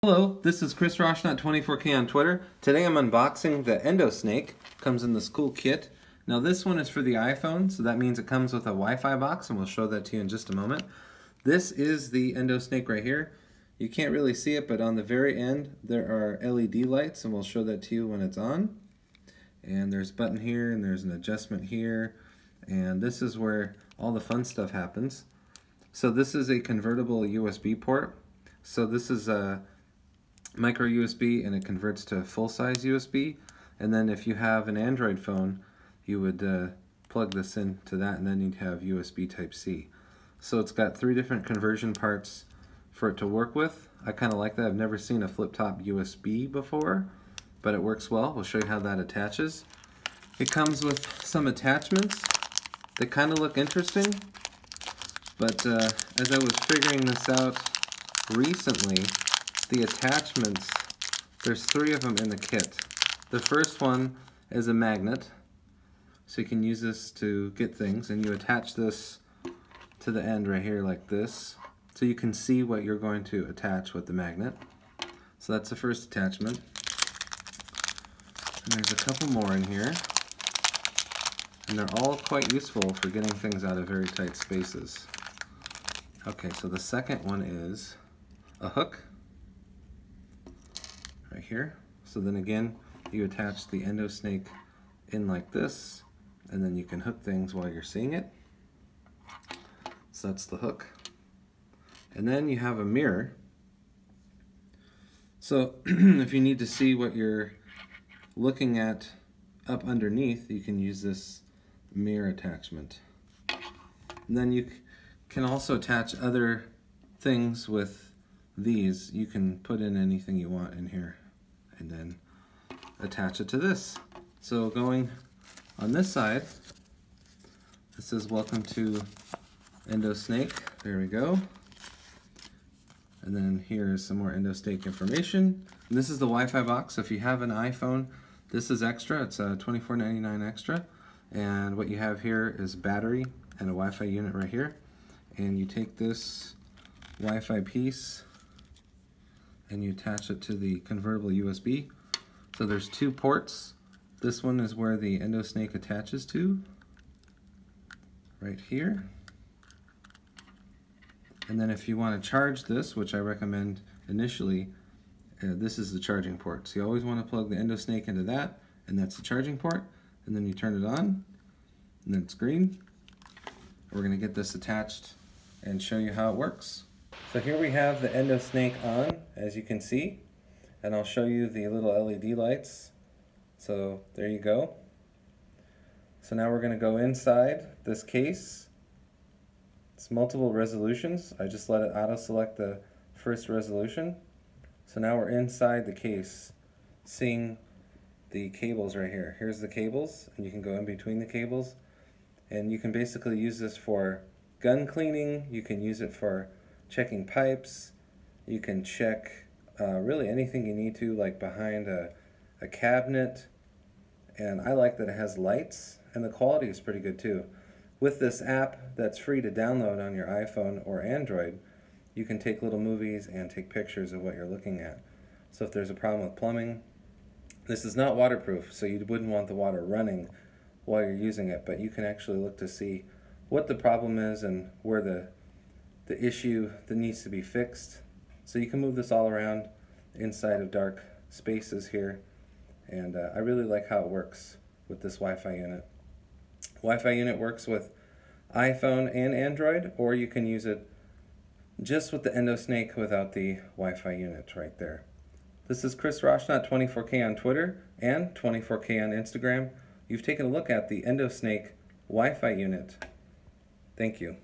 Hello, this is Chris Roshnot24K on Twitter. Today I'm unboxing the Endosnake. Comes in this cool kit. Now this one is for the iPhone, so that means it comes with a Wi-Fi box, and we'll show that to you in just a moment. This is the Endosnake right here. You can't really see it, but on the very end there are LED lights, and we'll show that to you when it's on. And there's a button here, and there's an adjustment here, and this is where all the fun stuff happens. So this is a convertible USB port. So this is a MicroUSB, and it converts to full-size USB. And then if you have an Android phone, you would plug this into that, and then you'd have USB Type-C. So it's got 3 different conversion parts for it to work with. I kind of like that. I've never seen a flip-top USB before, but it works well. We'll show you how that attaches. It comes with some attachments that kind of look interesting, but as I was figuring this out recently, the attachments, there's 3 of them in the kit. The first one is a magnet, so you can use this to get things, and you attach this to the end right here like this, so you can see what you're going to attach with the magnet. So that's the first attachment. And there's a couple more in here, and they're all quite useful for getting things out of very tight spaces. Okay, so the second one is a hook right here. So then again, you attach the Endosnake in like this, and then you can hook things while you're seeing it. So that's the hook. And then you have a mirror. So if you need to see what you're looking at up underneath, you can use this mirror attachment. And then you can also attach other things with these. You can put in anything you want in here and then attach it to this. So going on this side, it says welcome to Endosnake. There we go. And then here's some more Endosnake information. And this is the Wi-Fi box. So if you have an iPhone, this is extra. It's a $24.99 extra. And what you have here is battery and a Wi-Fi unit right here. And you take this Wi-Fi piece and you attach it to the convertible USB. So there's 2 ports. This one is where the Endosnake attaches to, right here. And then if you want to charge this, which I recommend initially, this is the charging port. So you always want to plug the Endosnake into that, and that's the charging port. And then you turn it on, and then it's green. We're going to get this attached and show you how it works. So here we have the Endosnake on, as you can see, and I'll show you the little LED lights. So there you go. So now we're going to go inside this case. It's multiple resolutions. I just let it auto-select the first resolution. So now we're inside the case, seeing the cables right here. Here's the cables, and you can go in between the cables. And you can basically use this for gun cleaning. You can use it for checking pipes. You can check really anything you need to, like behind a cabinet. And I like that it has lights, and the quality is pretty good too. With this app that's free to download on your iPhone or Android, you can take little movies and take pictures of what you're looking at. So if there's a problem with plumbing, this is not waterproof, so you wouldn't want the water running while you're using it, but you can actually look to see what the problem is and where the issue that needs to be fixed. So you can move this all around inside of dark spaces here, and I really like how it works with this Wi-Fi unit. Wi-Fi unit works with iPhone and Android, or you can use it just with the Endosnake without the Wi-Fi unit right there. This is Chris Roshnot24K on Twitter and 24K on Instagram. You've taken a look at the Endosnake Wi-Fi unit. Thank you.